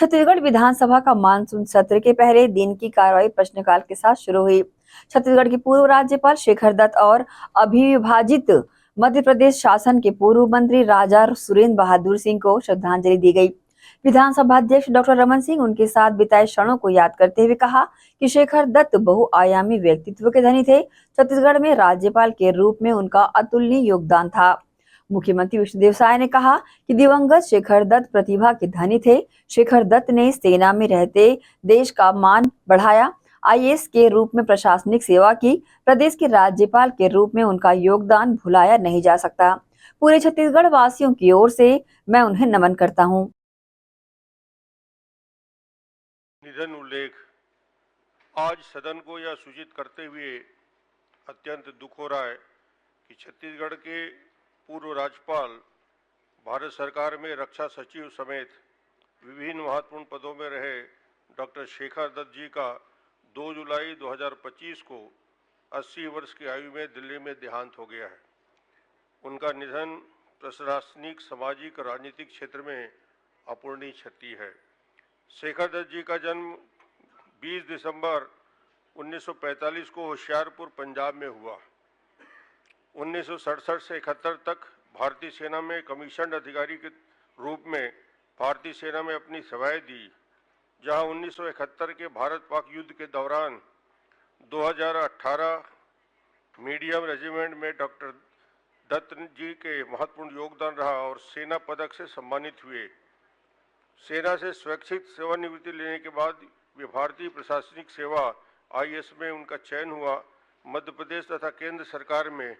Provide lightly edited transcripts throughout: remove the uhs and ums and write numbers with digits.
छत्तीसगढ़ विधानसभा का मानसून सत्र के पहले दिन की कार्रवाई प्रश्नकाल के साथ शुरू हुई। छत्तीसगढ़ के पूर्व राज्यपाल शेखर दत्त और अविभाजित मध्य प्रदेश शासन के पूर्व मंत्री राजा सुरेंद्र बहादुर सिंह को श्रद्धांजलि दी गई। विधानसभा अध्यक्ष डॉक्टर रमन सिंह उनके साथ बिताए क्षणों को याद करते हुए कहा कि शेखर दत्त बहुआयामी व्यक्तित्व के धनी थे। छत्तीसगढ़ में राज्यपाल के रूप में उनका अतुलनीय योगदान था। मुख्यमंत्री विष्णुदेव साय ने कहा कि दिवंगत शेखर दत्त प्रतिभा के धनी थे। शेखर दत्त ने सेना में रहते देश का मान बढ़ाया, आईएएस के रूप में प्रशासनिक सेवा की, प्रदेश के राज्यपाल के रूप में उनका योगदान भुलाया नहीं जा सकता। पूरे छत्तीसगढ़ वासियों की ओर से मैं उन्हें नमन करता हूं। निधन उल्लेख। आज सदन को यह सूचित करते हुए अत्यंत दुख हो रहा है कि छत्तीसगढ़ के पूर्व राज्यपाल, भारत सरकार में रक्षा सचिव समेत विभिन्न महत्वपूर्ण पदों में रहे डॉक्टर शेखर दत्त जी का 2 जुलाई 2025 को 80 वर्ष की आयु में दिल्ली में देहांत हो गया है। उनका निधन प्रशासनिक, सामाजिक और राजनीतिक क्षेत्र में अपूरणीय क्षति है। शेखर दत्त जी का जन्म 20 दिसंबर 1945 को होशियारपुर, पंजाब में हुआ। 1967 से 71 तक भारतीय सेना में कमीशन्ड अधिकारी के रूप में भारतीय सेना में अपनी सेवाएं दी, जहां 1971 के भारत पाक युद्ध के दौरान 2018 मीडियम रेजिमेंट में डॉक्टर दत्त जी के महत्वपूर्ण योगदान रहा और सेना पदक से सम्मानित हुए। सेना से स्वैच्छिक सेवानिवृत्ति लेने के बाद वे भारतीय प्रशासनिक सेवा आईएएस में उनका चयन हुआ। मध्य प्रदेश तथा केंद्र सरकार में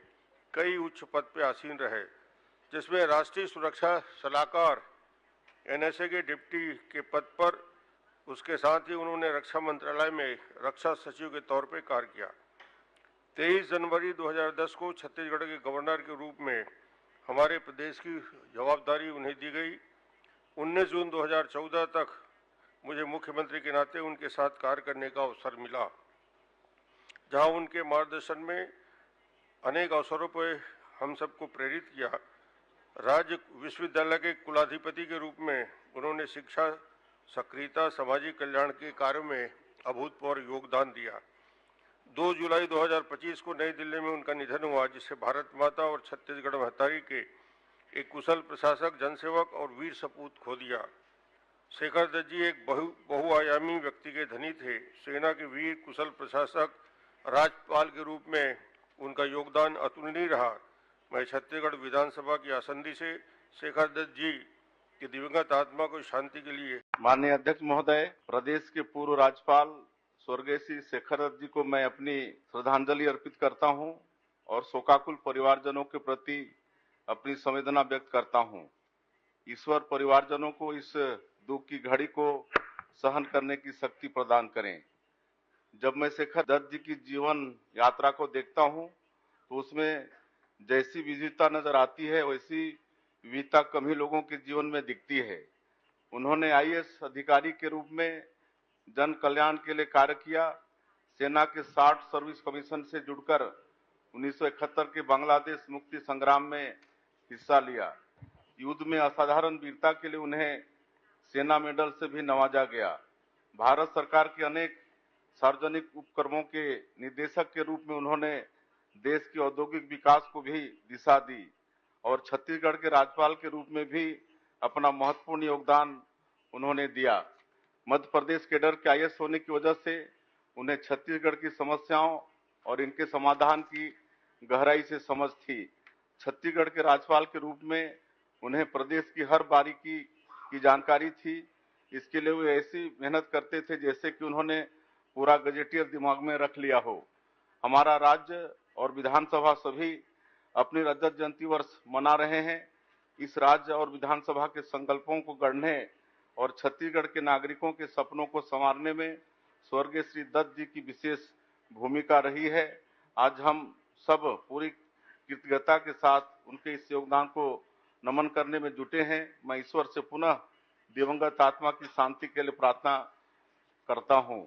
कई उच्च पद पर आसीन रहे, जिसमें राष्ट्रीय सुरक्षा सलाहकार एनएसए के डिप्टी के पद पर, उसके साथ ही उन्होंने रक्षा मंत्रालय में रक्षा सचिव के तौर पर कार्य किया। 23 जनवरी 2010 को छत्तीसगढ़ के गवर्नर के रूप में हमारे प्रदेश की जवाबदारी उन्हें दी गई। 19 जून 2014 तक मुझे मुख्यमंत्री के नाते उनके साथ कार्य करने का अवसर मिला, जहां उनके मार्गदर्शन में अनेक अवसरों पर हम सबको प्रेरित किया। राज्य विश्वविद्यालय के कुलाधिपति के रूप में उन्होंने शिक्षा, सक्रियता, सामाजिक कल्याण के कार्यों में अभूतपूर्व योगदान दिया। 2 जुलाई 2025 को नई दिल्ली में उनका निधन हुआ, जिससे भारत माता और छत्तीसगढ़ महतारी के एक कुशल प्रशासक, जनसेवक और वीर सपूत खो दिया। शेखर दत्त जी एक बहुआयामी व्यक्ति के धनी थे। सेना के वीर, कुशल प्रशासक, राज्यपाल के रूप में उनका योगदान अतुलनीय रहा। मैं छत्तीसगढ़ विधानसभा की आसंदी से शेखर दत्त जी की दिवंगत आत्मा को शांति के लिए। माननीय अध्यक्ष महोदय, प्रदेश के पूर्व राज्यपाल स्वर्गीय श्री शेखर दत्त जी को मैं अपनी श्रद्धांजलि अर्पित करता हूं और शोकाकुल परिवारजनों के प्रति अपनी संवेदना व्यक्त करता हूं। ईश्वर परिवारजनों को इस दुख की घड़ी को सहन करने की शक्ति प्रदान करें। जब मैं शेखर दत्त जी की जीवन यात्रा को देखता हूं तो उसमें जैसी विविधता नजर आती है, वैसी विविधता कम ही लोगों के जीवन में दिखती है। उन्होंने आईएएस अधिकारी के रूप में जन कल्याण के लिए कार्य किया। सेना के 60 सर्विस कमीशन से जुड़कर 1971 के बांग्लादेश मुक्ति संग्राम में हिस्सा लिया। युद्ध में असाधारण वीरता के लिए उन्हें सेना मेडल से भी नवाजा गया। भारत सरकार के अनेक सार्वजनिक उपक्रमों के निदेशक के रूप में उन्होंने देश के औद्योगिक विकास को भी दिशा दी और छत्तीसगढ़ के राज्यपाल के रूप में भी अपना महत्वपूर्ण योगदान उन्होंने दिया। मध्य प्रदेश कैडर के आईएएस होने की वजह से उन्हें छत्तीसगढ़ की समस्याओं और इनके समाधान की गहराई से समझ थी। छत्तीसगढ़ के राज्यपाल के रूप में उन्हें प्रदेश की हर बारीकी की जानकारी थी। इसके लिए वे ऐसी मेहनत करते थे जैसे कि उन्होंने पूरा गजेटियर दिमाग में रख लिया हो। हमारा राज्य और विधानसभा सभी अपनी रजत जयंती वर्ष मना रहे हैं। इस राज्य और विधानसभा के संकल्पों को गढ़ने और छत्तीसगढ़ के नागरिकों के सपनों को संवारने में स्वर्गीय श्री दत्त जी की विशेष भूमिका रही है। आज हम सब पूरी कृतज्ञता के साथ उनके इस योगदान को नमन करने में जुटे हैं। मैं ईश्वर से पुनः दिवंगत आत्मा की शांति के लिए प्रार्थना करता हूं।